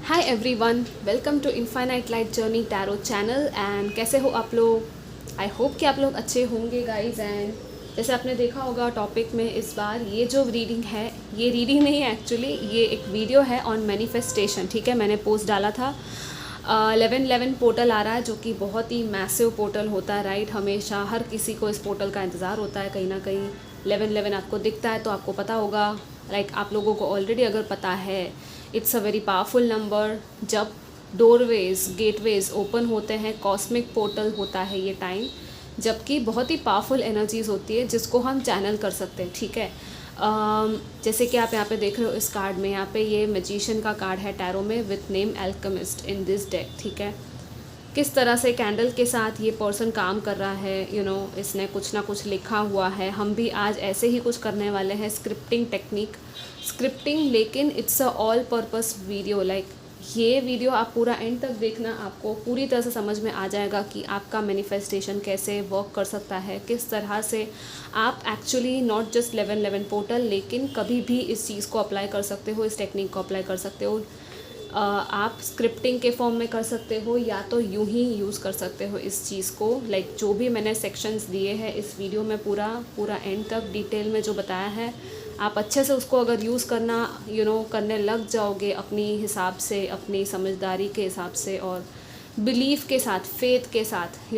Hi everyone, welcome to Infinite Light Journey tarot channel. And कैसे हो आप लोग? आई होप कि आप लोग अच्छे होंगे गाइज। एंड जैसे आपने देखा होगा टॉपिक में इस बार ये जो रीडिंग है, ये रीडिंग नहीं है एक्चुअली, ये एक वीडियो है ऑन मैनिफेस्टेशन। ठीक है, मैंने पोस्ट डाला था 11/11 पोर्टल आ रहा है, जो कि बहुत ही मैसिव पोर्टल होता है। राइट, हमेशा हर किसी को इस पोर्टल का इंतज़ार होता है। कहीं ना कहीं 11/11 आपको दिखता है तो आपको पता होगा। लाइक आप लोगों को ऑलरेडी अगर पता है, it's a very powerful number. जब डोरवेज गेटवेज ओपन होते हैं, कॉस्मिक पोर्टल होता है ये टाइम, जबकि बहुत ही पावरफुल एनर्जीज होती है जिसको हम चैनल कर सकते हैं। ठीक है, जैसे कि आप यहाँ पे देख रहे हो इस कार्ड में, यहाँ पे ये मैजिशियन का कार्ड है टैरो में with name alchemist in this deck. ठीक है, किस तरह से कैंडल के साथ ये पर्सन काम कर रहा है, इसने कुछ ना कुछ लिखा हुआ है। हम भी आज ऐसे ही कुछ करने वाले हैं, स्क्रिप्टिंग टेक्निक, स्क्रिप्टिंग, लेकिन it's a all purpose video. Like ये वीडियो आप पूरा एंड तक देखना, आपको पूरी तरह से समझ में आ जाएगा कि आपका मैनिफेस्टेशन कैसे वर्क कर सकता है, किस तरह से आप एक्चुअली नॉट जस्ट 11/11 पोर्टल, लेकिन कभी भी इस चीज़ को अप्लाई कर सकते हो, इस टेक्निक को अप्लाई कर सकते हो। आप स्क्रिप्टिंग के फॉर्म में कर सकते हो या तो यूं ही यूज़ कर सकते हो इस चीज़ को। लाइक जो भी मैंने सेक्शंस दिए हैं इस वीडियो में, पूरा एंड तक डिटेल में जो बताया है, आप अच्छे से उसको अगर यूज़ करना करने लग जाओगे अपनी हिसाब से, अपनी समझदारी के हिसाब से और बिलीफ के साथ, फेथ के साथ,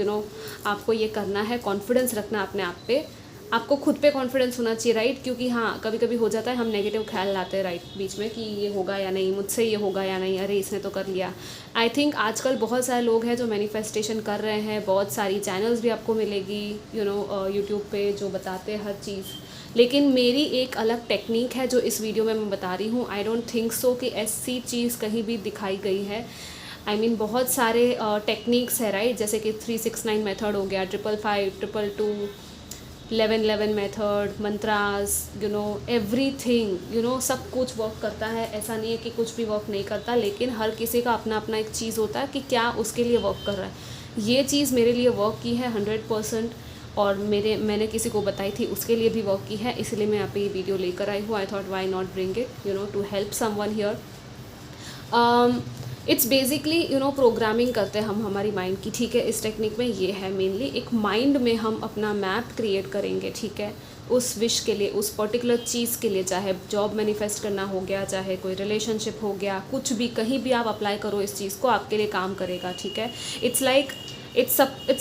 आपको ये करना है। कॉन्फिडेंस रखना अपने आप पे, आपको खुद पे कॉन्फिडेंस होना चाहिए। राइट, क्योंकि हाँ, कभी कभी हो जाता है हम नेगेटिव ख्याल लाते हैं राइट बीच में कि ये होगा या नहीं, मुझसे ये होगा या नहीं, अरे इसने तो कर लिया। आई थिंक आजकल बहुत सारे लोग हैं जो मैनिफेस्टेशन कर रहे हैं, बहुत सारी चैनल्स भी आपको मिलेगी यूट्यूब पे जो बताते हैं हर चीज़। लेकिन मेरी एक अलग टेक्निक है जो इस वीडियो में मैं बता रही हूँ। आई डोंट थिंक सो कि ऐसी चीज़ कहीं भी दिखाई गई है। आई मीन बहुत सारे टेक्निक्स है राइट, जैसे कि 369 मेथड हो गया, 555, 222, 11/11 मेथड, मंत्रास, एवरीथिंग, सब कुछ वर्क करता है। ऐसा नहीं है कि कुछ भी वर्क नहीं करता, लेकिन हर किसी का अपना अपना एक चीज़ होता है कि क्या उसके लिए वर्क कर रहा है। ये चीज़ मेरे लिए वर्क की है 100%, और मैंने किसी को बताई थी उसके लिए भी वर्क की है, इसलिए मैं यहाँ पे ये वीडियो लेकर आई हूँ। I thought why not bring it to help someone here. It's basically programming करते हैं हम हमारी माइंड की। ठीक है, इस टेक्निक में ये है मेनली एक माइंड में हम अपना मैप क्रिएट करेंगे। ठीक है, उस विश के लिए, उस पर्टिकुलर चीज़ के लिए, चाहे जॉब मैनिफेस्ट करना हो गया, चाहे कोई रिलेशनशिप हो गया, कुछ भी, कहीं भी आप अप्लाई करो इस चीज़ को, आपके लिए काम करेगा। ठीक है, इट्स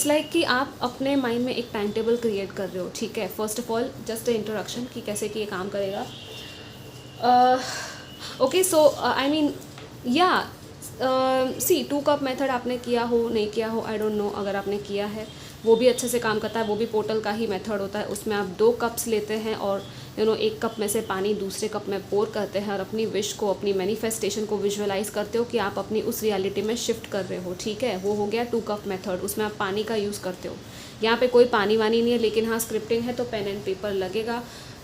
लाइक कि आप अपने माइंड में एक टाइम टेबल क्रिएट कर रहे हो। ठीक है, first of all just introduction कि कैसे कि ये काम करेगा। ओके, सो आई मीन या सी 2 कप मेथड आपने किया हो नहीं किया हो, आई डोंट नो। अगर आपने किया है वो भी अच्छे से काम करता है, वो भी पोर्टल का ही मेथड होता है। उसमें आप 2 कप्स लेते हैं और एक कप में से पानी दूसरे कप में पोर करते हैं और अपनी विश को, अपनी मैनिफेस्टेशन को विजुअलाइज करते हो कि आप अपनी उस रियलिटी में शिफ्ट कर रहे हो। ठीक है, वो हो गया 2 कप मेथड, उसमें आप पानी का यूज़ करते हो। यहाँ पे कोई पानी वानी नहीं है, लेकिन हाँ स्क्रिप्टिंग है तो पेन एंड पेपर लगेगा।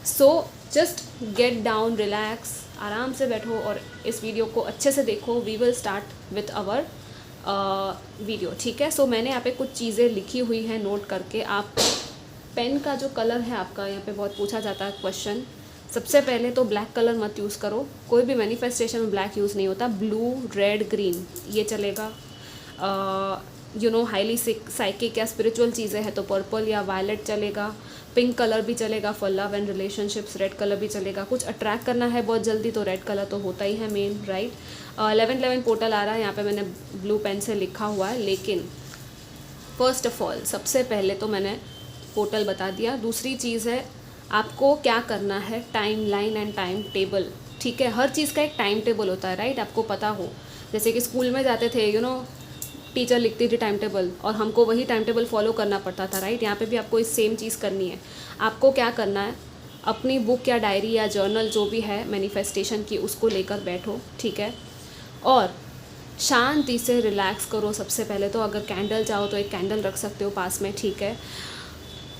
So just get down, relax, आराम से बैठो और इस वीडियो को अच्छे से देखो। We will start with our video. ठीक है, सो मैंने यहाँ पे कुछ चीज़ें लिखी हुई हैं नोट करके। आप पेन का जो कलर है आपका, यहाँ पे बहुत पूछा जाता है क्वेश्चन। सबसे पहले तो ब्लैक कलर मत यूज़ करो, कोई भी मैनिफेस्टेशन में ब्लैक यूज़ नहीं होता। ब्लू, रेड, ग्रीन ये चलेगा। हाईली साइकिक या स्पिरिचुअल चीज़ें हैं तो पर्पल या वायलेट चलेगा। पिंक कलर भी चलेगा for love and relationships. Red colour भी चलेगा, कुछ अट्रैक्ट करना है बहुत जल्दी तो रेड कलर तो होता ही है मेन। राइट, 11/11 पोर्टल आ रहा है, यहाँ पे मैंने ब्लू पेन से लिखा हुआ है। लेकिन फर्स्ट ऑफ ऑल सबसे पहले तो मैंने पोर्टल बता दिया। दूसरी चीज़ है आपको क्या करना है, time line and time table. ठीक है, हर चीज़ का एक टाइम टेबल होता है राइट, आपको पता हो। जैसे कि स्कूल में जाते थे टीचर लिखती थी टाइम टेबल और हमको वही टाइम टेबल फॉलो करना पड़ता था। राइट, यहाँ पे भी आपको इस सेम चीज़ करनी है। आपको क्या करना है, अपनी बुक या डायरी या जर्नल जो भी है मैनिफेस्टेशन की, उसको लेकर बैठो। ठीक है, और शांति से रिलैक्स करो। सबसे पहले तो अगर कैंडल चाहो तो एक कैंडल रख सकते हो पास में। ठीक है,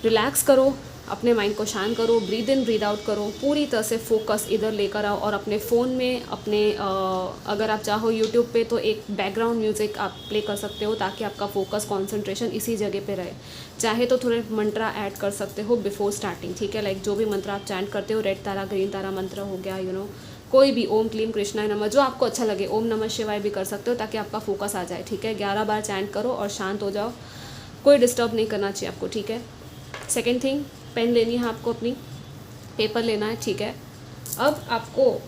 रिलैक्स करो, अपने माइंड को शांत करो, ब्रीद इन ब्रीद आउट करो, पूरी तरह से फोकस इधर लेकर आओ। और अपने फ़ोन में अगर आप चाहो यूट्यूब पे तो एक बैकग्राउंड म्यूज़िक आप प्ले कर सकते हो ताकि आपका फोकस कंसंट्रेशन इसी जगह पे रहे। चाहे तो थोड़े मंत्रा ऐड कर सकते हो बिफोर स्टार्टिंग। ठीक है, लाइक जो भी मंत्र आप चैंट करते हो, रेड तारा, ग्रीन तारा मंत्र हो गया, कोई भी ओम क्लीम कृष्णाय नमः, जो आपको अच्छा लगे, ओम नमः शिवाय भी कर सकते हो ताकि आपका फोकस आ जाए, ठीक है। 11 बार चैंट करो और शांत हो जाओ, कोई डिस्टर्ब नहीं करना चाहिए आपको, ठीक है। सेकेंड थिंग, पेन लेनी है आपको अपनी, पेपर लेना है, ठीक है। अब आपको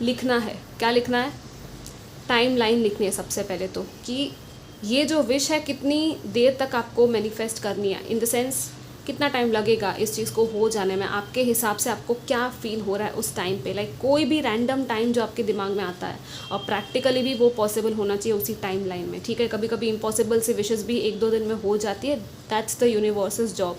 लिखना है, क्या लिखना है, टाइम लाइन लिखनी है सबसे पहले तो, कि ये जो विश है कितनी देर तक आपको मैनिफेस्ट करनी है, इन द सेंस कितना टाइम लगेगा इस चीज़ को हो जाने में, आपके हिसाब से आपको क्या फील हो रहा है उस टाइम पे, लाइक कोई भी रैंडम टाइम जो आपके दिमाग में आता है, और प्रैक्टिकली भी वो पॉसिबल होना चाहिए उसी टाइम लाइन में, ठीक है। कभी कभी इम्पॉसिबल सी विशेज़ भी 1-2 दिन में हो जाती है, दैट्स द यूनिवर्सस जॉब।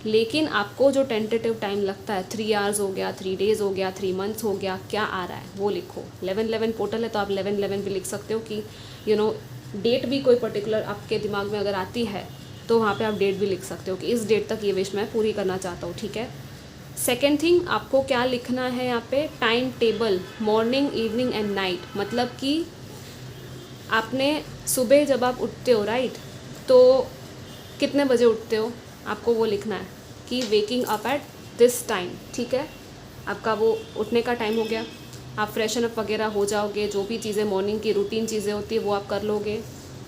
लेकिन आपको जो टेंटेटिव टाइम लगता है, 3 आवर्स हो गया, 3 डेज़ हो गया, 3 मंथ्स हो गया, क्या आ रहा है वो लिखो। 11/11 पोर्टल है तो आप 11/11 भी लिख सकते हो कि डेट भी कोई पर्टिकुलर आपके दिमाग में अगर आती है तो वहाँ पे आप डेट भी लिख सकते हो कि इस डेट तक ये विश मैं पूरी करना चाहता हूँ, ठीक है। सेकेंड थिंग, आपको क्या लिखना है यहाँ पे, time table, morning, evening and night. मतलब कि आपने सुबह जब आप उठते हो, राइट, तो कितने बजे उठते हो, आपको वो लिखना है कि waking up at this time, ठीक है। आपका वो उठने का टाइम हो गया, आप फ्रेशन अप वगैरह हो जाओगे, जो भी चीज़ें मॉर्निंग की रूटीन चीज़ें होती है वो आप कर लोगे,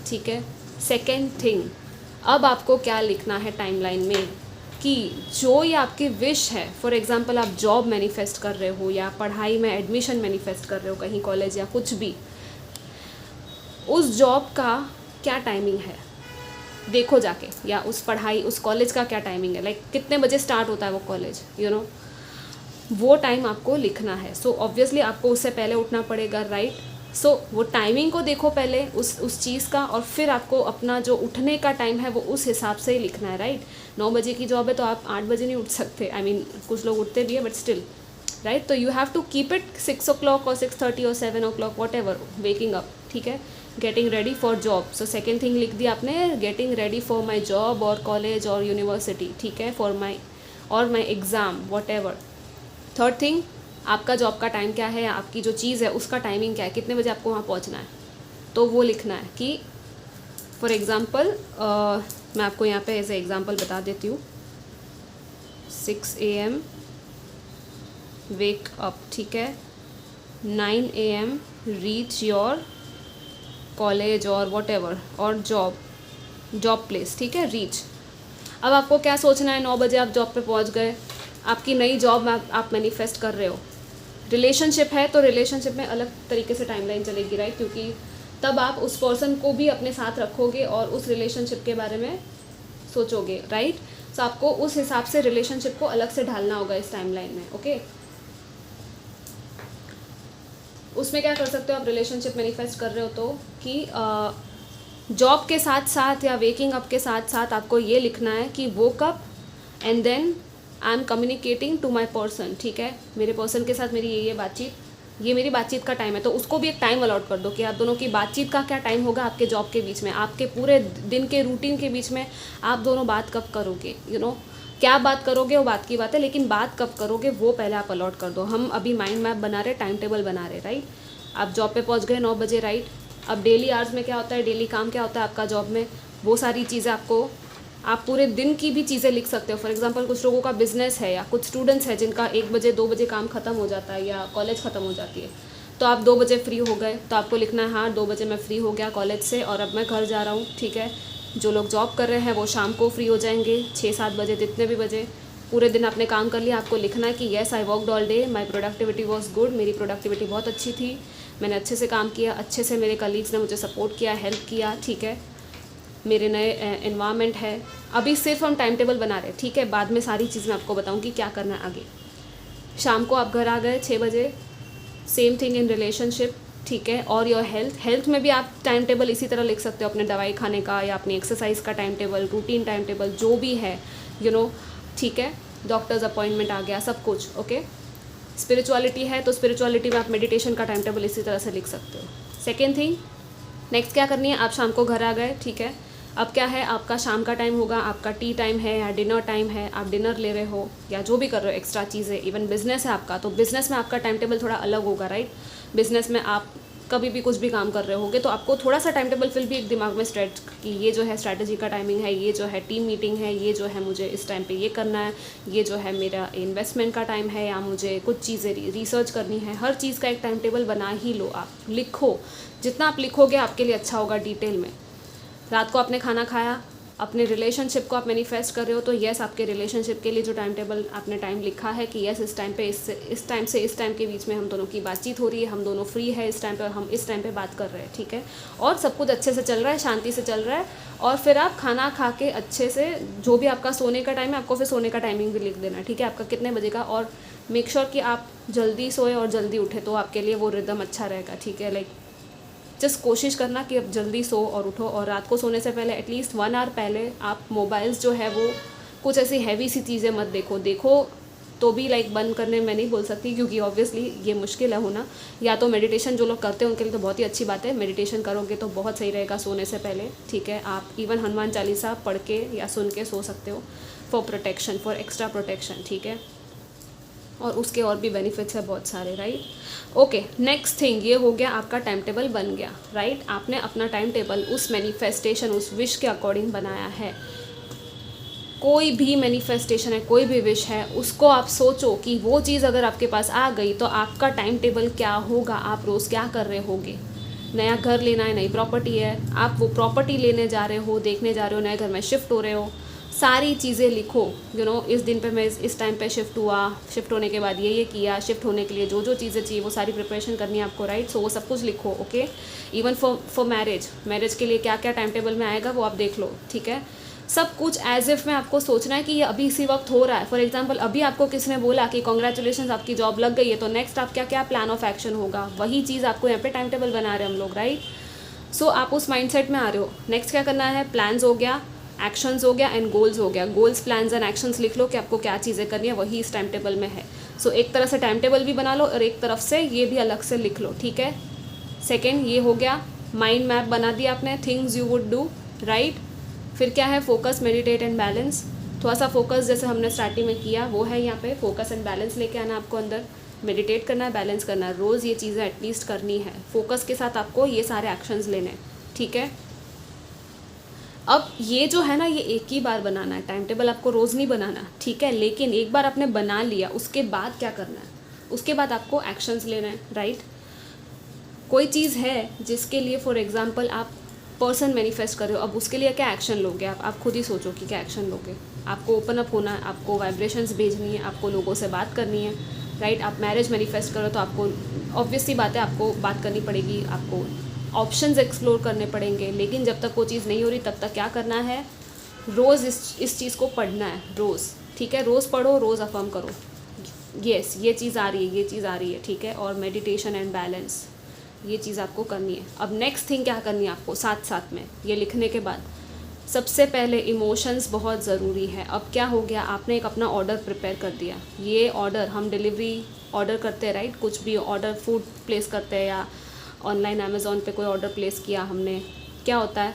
ठीक है। सेकेंड थिंग, अब आपको क्या लिखना है टाइमलाइन में, कि जो ये आपकी विश है, फॉर एग्जांपल आप जॉब मैनिफेस्ट कर रहे हो या पढ़ाई में एडमिशन मैनिफेस्ट कर रहे हो कहीं कॉलेज या कुछ भी, उस जॉब का क्या टाइमिंग है देखो जाके, या उस पढ़ाई उस कॉलेज का क्या टाइमिंग है, लाइक कितने बजे स्टार्ट होता है वो कॉलेज, वो टाइम आपको लिखना है। सो ऑब्वियसली आपको उससे पहले उठना पड़ेगा, राइट। सो वो टाइमिंग को देखो पहले उस चीज़ का, और फिर आपको अपना जो उठने का टाइम है वो उस हिसाब से ही लिखना है, राइट। 9 बजे की जॉब है तो आप 8 बजे नहीं उठ सकते, आई मीन कुछ लोग उठते भी है बट स्टिल, राइट। तो you have to keep it 6 o'clock और 6:30 और 7 o'clock, what ever, waking up, ठीक है। Getting ready for job, so second thing लिख दिया आपने, getting ready for my job और कॉलेज और यूनिवर्सिटी, ठीक है, for my exam, what ever. Third thing, आपका जॉब का टाइम क्या है, आपकी जो चीज़ है उसका टाइमिंग क्या है, कितने बजे आपको वहाँ पहुँचना है, तो वो लिखना है। कि फॉर एग्ज़ाम्पल मैं आपको यहाँ पे एज ए एग्ज़ाम्पल बता देती हूँ, 6 AM वेक अप, ठीक है, 9 AM रीच योर कॉलेज और वॉट एवर और जॉब प्लेस, ठीक है, रीच। अब आपको क्या सोचना है, 9 बजे आप जॉब पे पहुँच गए, आपकी नई जॉब में आप मैनिफेस्ट कर रहे हो। रिलेशनशिप है तो रिलेशनशिप में अलग तरीके से टाइमलाइन चलेगी, राइट, क्योंकि तब आप उस पर्सन को भी अपने साथ रखोगे और उस रिलेशनशिप के बारे में सोचोगे, राइट। सो आपको उस हिसाब से रिलेशनशिप को अलग से ढालना होगा इस टाइमलाइन में, ओके। उसमें क्या कर सकते हो आप, रिलेशनशिप मैनिफेस्ट कर रहे हो तो कि जॉब के साथ साथ या वेकिंग अप के साथ साथ आपको ये लिखना है कि woke up and then I am communicating to my person, ठीक है, मेरे पर्सन के साथ मेरी ये बातचीत, ये मेरी बातचीत का टाइम है, तो उसको भी एक टाइम अलॉट कर दो कि आप दोनों की बातचीत का क्या टाइम होगा आपके जॉब के बीच में, आपके पूरे दिन के रूटीन के बीच में आप दोनों बात कब करोगे, क्या बात करोगे वो बात की बात है, लेकिन बात कब करोगे वो पहले आप अलॉट कर दो। हम अभी माइंड मैप बना रहे, टाइम टेबल बना रहे, राइट। आप जॉब पे पहुंच गए 9 बजे, राइट। अब डेली आवर्स में क्या होता है, डेली काम क्या होता है आपका जॉब में, वो सारी चीज़ें आपको, आप पूरे दिन की भी चीज़ें लिख सकते हो। फॉर एग्जांपल कुछ लोगों का बिजनेस है या कुछ स्टूडेंट्स हैं जिनका 1 बजे 2 बजे काम ख़त्म हो जाता है या कॉलेज ख़त्म हो जाती है, तो आप 2 बजे फ्री हो गए, तो आपको लिखना है हाँ 2 बजे मैं फ्री हो गया कॉलेज से और अब मैं घर जा रहा हूँ, ठीक है। जो लोग जॉब कर रहे हैं वो शाम को फ्री हो जाएंगे 6-7 बजे, जितने भी बजे, पूरे दिन आपने काम कर लिया, आपको लिखना है कि yes I worked all day, my productivity was good, मेरी प्रोडक्टिविटी बहुत अच्छी थी, मैंने अच्छे से काम किया, अच्छे से मेरे कलीग्स ने मुझे सपोर्ट किया, हेल्प किया, ठीक है, मेरे नए एनवायरनमेंट है। अभी सिर्फ हम टाइम टेबल बना रहे हैं, ठीक है, बाद में सारी चीज़ मैं आपको बताऊँगी क्या करना है आगे। शाम को आप घर आ गए 6 बजे, सेम थिंग इन रिलेशनशिप, ठीक है। और योर हेल्थ में भी आप टाइम टेबल इसी तरह लिख सकते हो, अपने दवाई खाने का या अपनी एक्सरसाइज का time table, routine time table, जो भी है, ठीक है। डॉक्टर्स अपॉइंटमेंट आ गया, सब कुछ, ओके। स्पिरिचुअलिटी है तो स्पिरिचुअलिटी में आप मेडिटेशन का टाइम टेबल इसी तरह से लिख सकते हो। सेकेंड थिंग, नेक्स्ट क्या करनी है, आप शाम को घर आ गए, ठीक है। अब क्या है, आपका शाम का टाइम होगा, आपका टी टाइम है या डिनर टाइम है, आप डिनर ले रहे हो या जो भी कर रहे हो एक्स्ट्रा चीज़ें, इवन बिजनेस है आपका तो बिजनेस में आपका टाइम टेबल थोड़ा अलग होगा, राइट। बिजनेस में आप कभी भी कुछ भी काम कर रहे होगे तो आपको थोड़ा सा टाइम टेबल फिर भी एक दिमाग में स्ट्रेट कि ये जो है स्ट्रैटेजी का टाइमिंग है, ये जो है टीम मीटिंग है, ये जो है मुझे इस टाइम पे ये करना है, ये जो है मेरा इन्वेस्टमेंट का टाइम है, या मुझे कुछ चीज़ें रिसर्च करनी है। हर चीज़ का एक टाइम टेबल बना ही लो, आप लिखो, जितना आप लिखोगे आपके लिए अच्छा होगा डिटेल में। रात को आपने खाना खाया, अपने रिलेशनशिप को आप मैनिफेस्ट कर रहे हो तो यस, आपके रिलेशनशिप के लिए जो टाइम टेबल आपने टाइम लिखा है कि यस इस टाइम पे इस टाइम से इस टाइम के बीच में हम दोनों की बातचीत हो रही है, हम दोनों फ्री है इस टाइम पे और हम इस टाइम पे बात कर रहे हैं, ठीक है, और सब कुछ अच्छे से चल रहा है, शांति से चल रहा है। और फिर आप खाना खा के अच्छे से, जो भी आपका सोने का टाइम है आपको फिर सोने का टाइमिंग भी लिख देना, ठीक है, आपका कितने बजे का। और मेक श्योर कि आप जल्दी सोए और जल्दी उठे तो आपके लिए वो रिदम अच्छा रहेगा, ठीक है। लाइक जस्ट कोशिश करना कि अब जल्दी सो और उठो, और रात को सोने से पहले एटलीस्ट 1 आवर पहले आप मोबाइल्स जो है वो कुछ ऐसी हैवी सी चीज़ें मत देखो तो भी लाइक बंद करने मैं नहीं बोल सकती क्योंकि ऑब्वियसली ये मुश्किल है होना। या तो मेडिटेशन जो लोग करते हैं उनके लिए तो बहुत ही अच्छी बात है, मेडिटेशन करोगे तो बहुत सही रहेगा सोने से पहले, ठीक है। आप इवन हनुमान चालीसा पढ़ के या सुन के सो सकते हो for protection, for extra protection, ठीक है। और उसके और भी बेनिफिट्स है बहुत सारे, राइट। ओके, नेक्स्ट थिंग, ये हो गया आपका टाइम टेबल बन गया, राइट। आपने अपना टाइम टेबल उस मैनिफेस्टेशन, उस विश के अकॉर्डिंग बनाया है। कोई भी मैनिफेस्टेशन है, कोई भी विश है, उसको आप सोचो कि वो चीज़ अगर आपके पास आ गई तो आपका टाइम टेबल क्या होगा, आप रोज़ क्या कर रहे होगे। नया घर लेना है, नई प्रॉपर्टी है, आप वो प्रॉपर्टी लेने जा रहे हो, देखने जा रहे हो, नए घर में शिफ्ट हो रहे हो, सारी चीज़ें लिखो। इस दिन पे मैं इस टाइम पे शिफ्ट हुआ, शिफ्ट होने के बाद ये किया, शिफ्ट होने के लिए जो जो चीज़ें चाहिए वो सारी प्रिपरेशन करनी है आपको, राइट। सो वो सब कुछ लिखो, ओके। इवन फॉर मैरिज के लिए क्या क्या टाइम टेबल में आएगा वो आप देख लो, ठीक है। सब कुछ एज इफ़ में आपको सोचना है कि ये अभी इसी वक्त हो रहा है। फॉर एग्जांपल अभी आपको किसी ने बोला कि कॉन्ग्रेचुलेशन आपकी जॉब लग गई है, तो नेक्स्ट आप क्या क्या प्लान ऑफ एक्शन होगा, वही चीज़ आपको यहाँ पे टाइम टेबल बना रहे हैं हम लोग, राइट। सो आप उस माइंडसेट में आ रहे हो। नेक्स्ट क्या करना है, प्लान्स हो गया, एक्शंस हो गया एंड गोल्स हो गया। गोल्स, प्लान्स एंड एक्शंस लिख लो कि आपको क्या चीज़ें करनी है, वही इस टाइम टेबल में है। सो एक तरह से टाइम टेबल भी बना लो और एक तरफ से ये भी अलग से लिख लो, ठीक है। सेकेंड ये हो गया, माइंड मैप बना दिया आपने, things you would do, right. फिर क्या है, फोकस, मेडिटेट एंड बैलेंस। थोड़ा सा फोकस जैसे हमने स्टार्टिंग में किया वो है यहाँ पे, फोकस एंड बैलेंस लेके आना आपको अंदर, मेडिटेट करना है, बैलेंस करना है, रोज़ ये चीज़ें एटलीस्ट करनी है। फोकस के साथ आपको ये सारे एक्शंस लेने हैं, ठीक है। अब ये जो है ना, ये एक ही बार बनाना है टाइम टेबल, आपको रोज़ नहीं बनाना, ठीक है। लेकिन एक बार आपने बना लिया उसके बाद क्या करना है, उसके बाद आपको एक्शंस लेना है, राइट। कोई चीज़ है जिसके लिए फॉर एग्जांपल आप पर्सन मैनिफेस्ट कर रहे हो, अब उसके लिए क्या एक्शन लोगे आप खुद ही सोचो कि क्या एक्शन लोगे। आपको ओपन अप होना है, आपको वाइब्रेशंस भेजनी है, आपको लोगों से बात करनी है, राइट। आप मैरिज मैनिफेस्ट करो तो आपको ऑब्वियसली बात है आपको बात करनी पड़ेगी, आपको ऑप्शंस एक्सप्लोर करने पड़ेंगे। लेकिन जब तक वो चीज़ नहीं हो रही तब तक क्या करना है, रोज़ इस चीज़ को पढ़ना है, रोज़, ठीक है। रोज़ पढ़ो, रोज़ अफर्म करो, यस ये चीज़ आ रही है, ये चीज़ आ रही है, ठीक है। और मेडिटेशन एंड बैलेंस, ये चीज़ आपको करनी है। अब नेक्स्ट थिंग क्या करनी है आपको साथ साथ में, ये लिखने के बाद सबसे पहले इमोशंस बहुत ज़रूरी है। अब क्या हो गया, आपने एक अपना ऑर्डर प्रिपेयर कर दिया। ये ऑर्डर हम डिलीवरी ऑर्डर करते हैं, राइट। कुछ भी ऑर्डर, फूड प्लेस करते हैं या ऑनलाइन अमेज़ॉन पे कोई ऑर्डर प्लेस किया हमने, क्या होता है,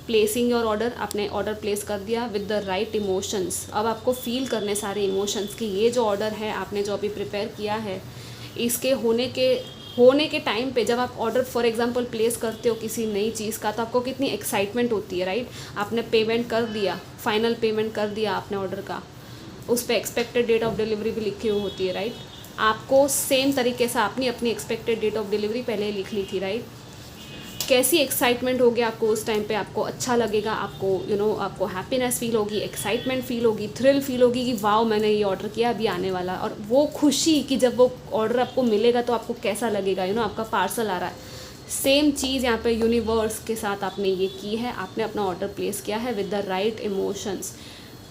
प्लेसिंग योर ऑर्डर, आपने ऑर्डर प्लेस कर दिया विद द राइट इमोशंस। अब आपको फील करने सारे इमोशंस कि ये जो ऑर्डर है आपने जो अभी प्रिपेयर किया है, इसके होने के टाइम पे जब आप ऑर्डर फॉर एग्जांपल प्लेस करते हो किसी नई चीज़ का, तो आपको कितनी एक्साइटमेंट होती है, राइट। आपने पेमेंट कर दिया, फाइनल पेमेंट कर दिया आपने ऑर्डर का, उस पर एक्सपेक्टेड डेट ऑफ डिलीवरी भी लिखी हुई होती है, राइट। आपको सेम तरीके से आपने अपनी एक्सपेक्टेड डेट ऑफ डिलीवरी पहले ही लिख ली थी, राइट। कैसी एक्साइटमेंट होगी आपको उस टाइम पे, आपको अच्छा लगेगा, आपको आपको हैप्पीनेस फील होगी, एक्साइटमेंट फील होगी, थ्रिल फील होगी कि वाओ मैंने ये ऑर्डर किया, अभी आने वाला। और वो खुशी कि जब वो ऑर्डर आपको मिलेगा तो आपको कैसा लगेगा, आपका पार्सल आ रहा है। सेम चीज़ यहाँ पे यूनिवर्स के साथ आपने ये की है, आपने अपना ऑर्डर प्लेस किया है with the right emotions.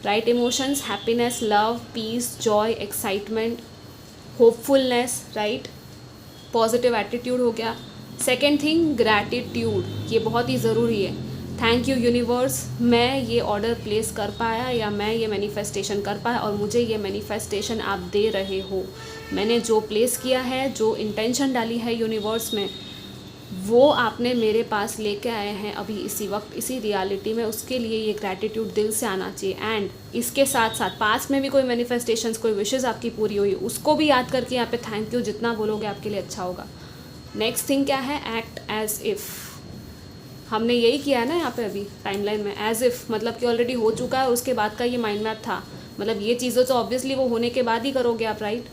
Right emotions, happiness, love, peace, joy, excitement, hopefulness, right, positive attitude हो गया। सेकेंड थिंग, ग्रैटिट्यूड, ये बहुत ही ज़रूरी है। थैंक यू यूनिवर्स, मैं ये ऑर्डर प्लेस कर पाया या मैं ये मैनिफेस्टेशन कर पाया और मुझे ये मैनिफेस्टेशन आप दे रहे हो। मैंने जो प्लेस किया है, जो इंटेंशन डाली है यूनिवर्स में, वो आपने मेरे पास लेके आए हैं अभी इसी वक्त, इसी रियलिटी में। उसके लिए ये ग्रैटिट्यूड दिल से आना चाहिए। एंड इसके साथ साथ पास्ट में भी कोई मैनिफेस्टेशंस, कोई विशेज़ आपकी पूरी हुई, उसको भी याद करके यहाँ पे थैंक यू जितना बोलोगे आपके लिए अच्छा होगा। नेक्स्ट थिंग क्या है, एक्ट एज इफ़। हमने यही किया है ना यहाँ पे अभी टाइमलाइन में, एज इफ़ मतलब कि ऑलरेडी हो चुका है, उसके बाद का ये माइंड मैप था, मतलब ये चीज़ें तो ऑब्वियसली वो होने के बाद ही करोगे आप, राइट।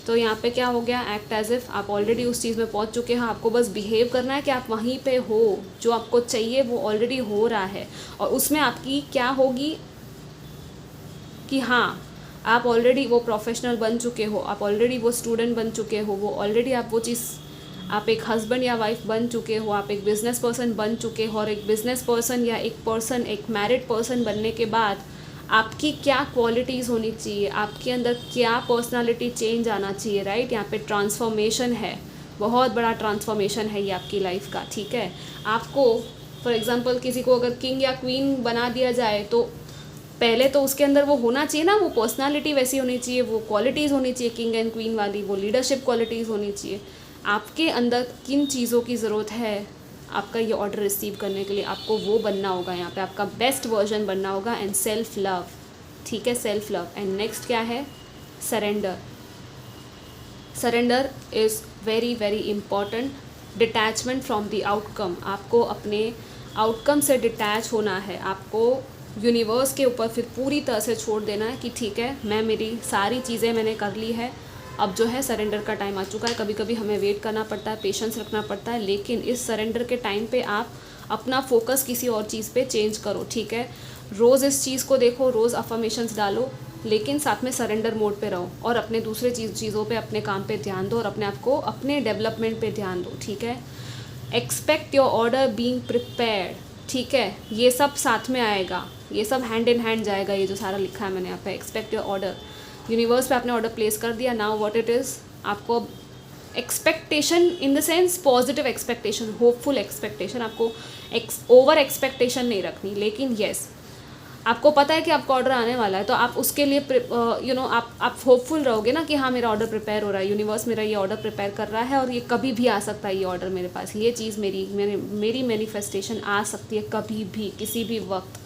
तो यहाँ पे क्या हो गया, एक्ट एज इफ़, आप ऑलरेडी उस चीज़ में पहुँच चुके हैं, आपको बस बिहेव करना है कि आप वहीं पे हो, जो आपको चाहिए वो ऑलरेडी हो रहा है। और उसमें आपकी क्या होगी कि हाँ, आप ऑलरेडी वो प्रोफेशनल बन चुके हो, आप ऑलरेडी वो स्टूडेंट बन चुके हो, वो ऑलरेडी आप वो चीज़, आप एक हस्बैंड या वाइफ बन चुके हो, आप एक बिजनेस पर्सन बन चुके हो। और एक बिजनेस पर्सन या एक पर्सन, एक मैरिड पर्सन बनने के बाद आपकी क्या क्वालिटीज़ होनी चाहिए, आपके अंदर क्या पर्सनालिटी चेंज आना चाहिए, राइट। यहाँ पे ट्रांसफॉर्मेशन है, बहुत बड़ा ट्रांसफॉर्मेशन है ये आपकी लाइफ का, ठीक है। आपको फॉर एग्जांपल किसी को अगर किंग या क्वीन बना दिया जाए तो पहले तो उसके अंदर वो होना चाहिए ना, वो पर्सनालिटी वैसी होनी चाहिए, वो क्वालिटीज़ होनी चाहिए किंग एंड क्वीन वाली, वो लीडरशिप क्वालिटीज़ होनी चाहिए। आपके अंदर किन चीज़ों की ज़रूरत है आपका ये ऑर्डर रिसीव करने के लिए, आपको वो बनना होगा, यहाँ पे आपका बेस्ट वर्जन बनना होगा। एंड सेल्फ लव, ठीक है, सेल्फ लव। एंड नेक्स्ट क्या है, surrender. Surrender is very very important. Detachment from the outcome, आपको अपने आउटकम से डिटैच होना है, आपको यूनिवर्स के ऊपर फिर पूरी तरह से छोड़ देना है कि ठीक है, मैं मेरी सारी चीज़ें मैंने कर ली है, अब जो है सरेंडर का टाइम आ चुका है। कभी कभी हमें वेट करना पड़ता है, पेशेंस रखना पड़ता है, लेकिन इस सरेंडर के टाइम पे आप अपना फोकस किसी और चीज़ पे चेंज करो, ठीक है। रोज़ इस चीज़ को देखो, रोज़ अफर्मेशंस डालो, लेकिन साथ में सरेंडर मोड पे रहो और अपने दूसरे चीज़ों पे, अपने काम पे ध्यान दो और अपने आप को, अपने डेवलपमेंट पे ध्यान दो, ठीक है। Expect your order being prepared, ठीक है, ये सब साथ में आएगा, ये सब हैंड इन हैंड जाएगा, ये जो सारा लिखा है मैंने यहाँ पे। एक्सपेक्ट योर ऑर्डर, यूनिवर्स पे आपने ऑर्डर प्लेस कर दिया, नाउ व्हाट इट इज़, आपको expectation in the sense positive expectation, hopeful expectation, आपको ओवर एक्सपेक्टेशन नहीं रखनी, लेकिन येस आपको पता है कि आपका ऑर्डर आने वाला है, तो आप उसके लिए आप होपफुल रहोगे ना कि हाँ मेरा ऑर्डर प्रिपेयर हो रहा है, यूनिवर्स मेरा ये ऑर्डर प्रिपेयर कर रहा है और ये कभी भी आ सकता है, ये ऑर्डर मेरे पास, ये चीज़ मेरी मैनिफेस्टेशन आ सकती है कभी भी, किसी भी वक्त।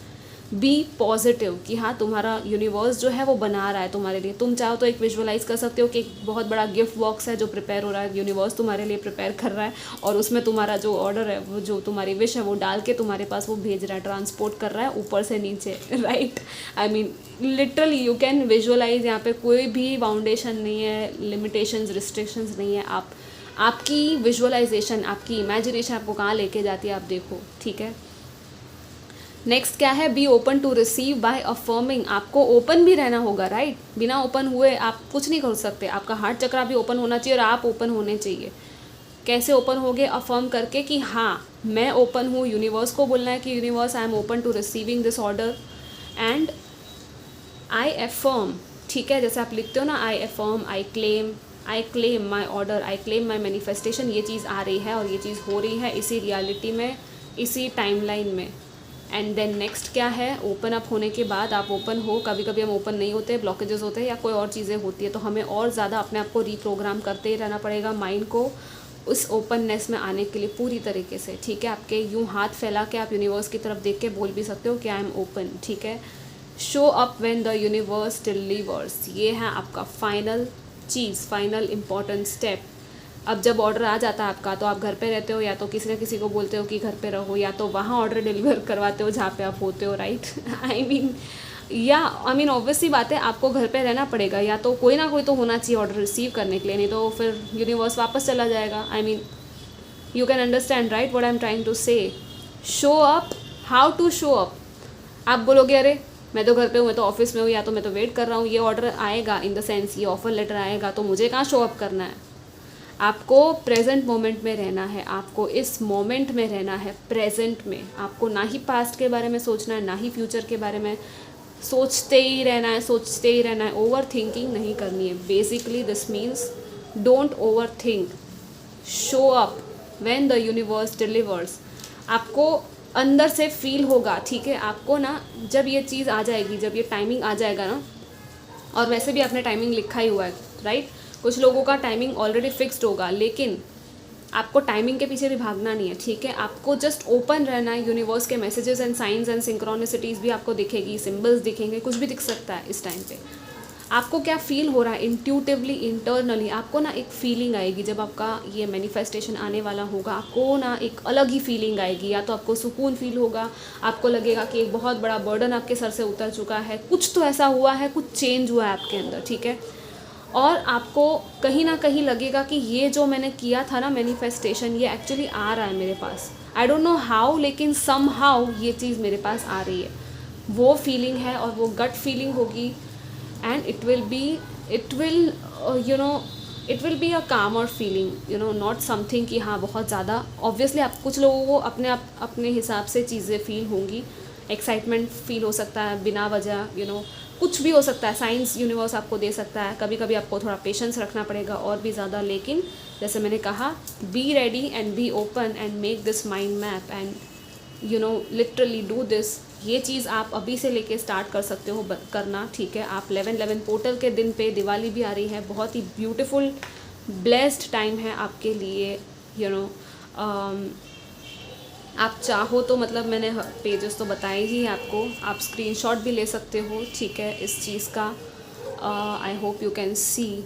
बी पॉजिटिव कि हाँ तुम्हारा यूनिवर्स जो है वो बना रहा है तुम्हारे लिए। तुम चाहो तो एक विजुअलाइज कर सकते हो कि एक बहुत बड़ा गिफ्ट बॉक्स है जो प्रिपेयर हो रहा है, यूनिवर्स तुम्हारे लिए प्रिपेयर कर रहा है और उसमें तुम्हारा जो ऑर्डर है, वो जो तुम्हारी विश है वो डाल के तुम्हारे पास वो भेज रहा है, ट्रांसपोर्ट कर रहा है ऊपर से नीचे, right. I mean literally you can visualise, यहाँ पे कोई भी बाउंडेशन नहीं है, लिमिटेशंस, रिस्ट्रिक्शंस नहीं है। आपकी विजुअलाइजेशन, आपकी इमेजिनेशन आपको कहाँ लेके जाती है आप देखो, ठीक है। नेक्स्ट क्या है, be open to receive by affirming, आपको ओपन भी रहना होगा, राइट। बिना ओपन हुए आप कुछ नहीं कर सकते, आपका हार्ट चक्र भी ओपन होना चाहिए और आप ओपन होने चाहिए। कैसे ओपन होगे, अफर्म करके कि हाँ मैं ओपन हूँ, यूनिवर्स को बोलना है कि universe I am open to receiving this order and I affirm, ठीक है। जैसे आप लिखते हो ना, I affirm, I claim my order, I claim my manifestation, ये चीज़ आ रही है और ये चीज़ हो रही है इसी रियलिटी में, इसी टाइमलाइन में। एंड देन नेक्स्ट क्या है, ओपन अप होने के बाद आप ओपन हो, कभी कभी हम ओपन नहीं होते, ब्लॉकेजेस होते हैं या कोई और चीज़ें होती है, तो हमें और ज़्यादा अपने आप को रीप्रोग्राम करते ही रहना पड़ेगा, माइंड को उस ओपननेस में आने के लिए पूरी तरीके से, ठीक है। आपके यूँ हाथ फैला के आप यूनिवर्स की तरफ देख के बोल भी सकते हो कि आई एम ओपन, ठीक है। Show up when the universe delivers, ये है आपका फाइनल चीज़, फाइनल इम्पॉर्टेंट स्टेप। अब जब ऑर्डर आ जाता है आपका, तो आप घर पे रहते हो या तो किसी न किसी को बोलते हो कि घर पे रहो, या तो वहाँ ऑर्डर डिलीवर करवाते हो जहाँ पे आप होते हो, राइट। आई मीन ऑब्वियसली बात है, आपको घर पे रहना पड़ेगा, या तो कोई ना कोई तो होना चाहिए ऑर्डर रिसीव करने के लिए, नहीं तो फिर यूनिवर्स वापस चला जाएगा। I mean you can understand right what I am trying to say. Show up, how to show up, आप बोलोगे अरे मैं तो घर पे हूँ, मैं तो ऑफिस में हूँ, या तो मैं तो वेट कर रहा हूँ, ये ऑर्डर आएगा, इन द सेंस ये ऑफर लेटर आएगा, तो मुझे कहाँ शो अप करना है। आपको प्रेजेंट मोमेंट में रहना है, आपको इस मोमेंट में रहना है, प्रेजेंट में। आपको ना ही पास्ट के बारे में सोचना है, ना ही फ्यूचर के बारे में सोचते ही रहना है, ओवर थिंकिंग नहीं करनी है। Basically this means don't over think, show up when the universe delivers. आपको अंदर से फील होगा, ठीक है, आपको ना जब ये चीज़ आ जाएगी, जब ये टाइमिंग आ जाएगा ना, और वैसे भी आपने टाइमिंग लिखा ही हुआ है, राइट। कुछ लोगों का टाइमिंग ऑलरेडी फिक्स्ड होगा, लेकिन आपको टाइमिंग के पीछे भी भागना नहीं है, ठीक है। आपको जस्ट ओपन रहना है, यूनिवर्स के messages and science and synchronicities भी आपको दिखेगी, सिंबल्स दिखेंगे, कुछ भी दिख सकता है इस टाइम पे। आपको क्या फील हो रहा है इंट्यूटिवली, इंटरनली आपको ना एक फीलिंग आएगी जब आपका ये मैनिफेस्टेशन आने वाला होगा। आपको ना एक अलग ही फीलिंग आएगी, या तो आपको सुकून फील होगा, आपको लगेगा कि एक बहुत बड़ा बर्डन आपके सर से उतर चुका है, कुछ तो ऐसा हुआ है, कुछ चेंज हुआ है आपके अंदर, ठीक है। और आपको कहीं ना कहीं लगेगा कि ये जो मैंने किया था ना मैनिफेस्टेशन, ये एक्चुअली आ रहा है मेरे पास। आई डोंट नो हाउ, लेकिन सम हाउ ये चीज़ मेरे पास आ रही है। वो फीलिंग है और वो गट फीलिंग होगी, and it will be a कामर फीलिंग, नॉट समथिंग कि हाँ बहुत ज़्यादा। ऑब्वियसली आप कुछ लोगों को अपने हिसाब से चीज़ें फील होंगी, एक्साइटमेंट फील हो सकता है बिना वजह, कुछ भी हो सकता है, साइंस यूनिवर्स आपको दे सकता है। कभी कभी आपको थोड़ा पेशेंस रखना पड़ेगा और भी ज़्यादा, लेकिन जैसे मैंने कहा, be ready and be open and make this mind map and literally do this. ये चीज़ आप अभी से लेके स्टार्ट कर सकते हो करना, ठीक है। आप 11/11 पोर्टल के दिन पे, दिवाली भी आ रही है, बहुत ही ब्यूटीफुल ब्लेस्ड टाइम है आपके लिए, आप चाहो तो मतलब मैंने पेजेस तो बताए ही आपको, आप स्क्रीनशॉट भी ले सकते हो, ठीक है, इस चीज़ का। I hope you can see,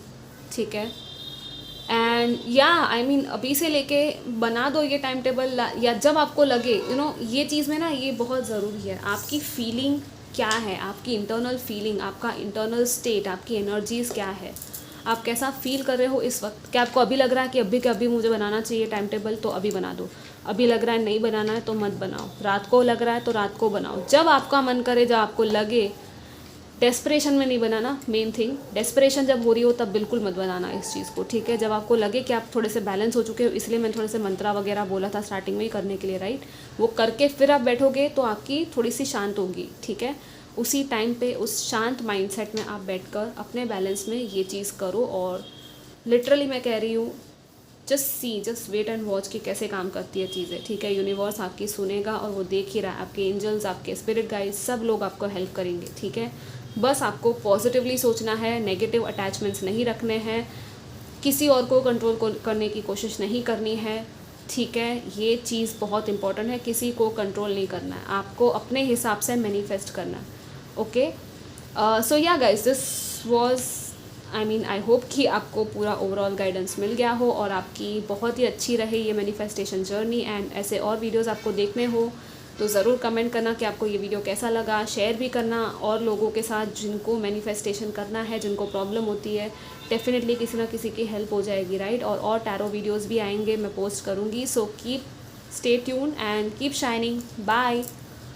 ठीक है। एंड या आई मीन अभी से लेके बना दो ये टाइम टेबल, या जब आपको लगे, ये चीज़ में ना ये बहुत ज़रूरी है, आपकी फीलिंग क्या है, आपकी इंटरनल फीलिंग, आपका इंटरनल स्टेट, आपकी एनर्जीज़ क्या है, आप कैसा फील कर रहे हो इस वक्त। क्या आपको अभी लग रहा है कि अभी के अभी मुझे बनाना चाहिए टाइम टेबल, तो अभी बना दो। अभी लग रहा है नहीं बनाना है तो मत बनाओ। रात को लग रहा है तो रात को बनाओ, जब आपका मन करे, जब आपको लगे। डेस्परेशन में नहीं बनाना, मेन थिंग। डेस्परेशन जब हो रही हो तब बिल्कुल मत बनाना इस चीज़ को, ठीक है। जब आपको लगे कि आप थोड़े से बैलेंस हो चुके हो, इसलिए मैंने थोड़े से मंत्रा वगैरह बोला था स्टार्टिंग में ही करने के लिए, राइट। वो करके फिर आप बैठोगे तो आपकी थोड़ी सी शांत होगी, ठीक है। उसी टाइम पे उस शांत माइंडसेट में आप बैठकर अपने बैलेंस में ये चीज़ करो। और लिटरली मैं कह रही हूँ, जस्ट वेट एंड वॉच कि कैसे काम करती है चीज़ें, ठीक है। यूनिवर्स आपकी सुनेगा और वो देख ही रहा है। आपके एंजल्स, आपके स्पिरिट गाइड्स, सब लोग आपको हेल्प करेंगे, ठीक है। बस आपको पॉजिटिवली सोचना है, नेगेटिव अटैचमेंट्स नहीं रखने हैं, किसी और को कंट्रोल करने की कोशिश नहीं करनी है, ठीक है। ये चीज़ बहुत इंपॉर्टेंट है, किसी को कंट्रोल नहीं करना है, आपको अपने हिसाब से मैनिफेस्ट करना है, ओके। सो या guys, this was I hope कि आपको पूरा ओवरऑल गाइडेंस मिल गया हो और आपकी बहुत ही अच्छी रहे ये मैनिफेस्टेशन जर्नी। एंड ऐसे और वीडियोस आपको देखने हो तो ज़रूर कमेंट करना कि आपको ये वीडियो कैसा लगा। शेयर भी करना और लोगों के साथ जिनको मैनिफेस्टेशन करना है, जिनको प्रॉब्लम होती है। डेफिनेटली किसी ना किसी की हेल्प हो जाएगी, राइट। और टैरो वीडियोज़ भी आएंगे, मैं पोस्ट करूँगी। So keep stay tune and keep shining. Bye.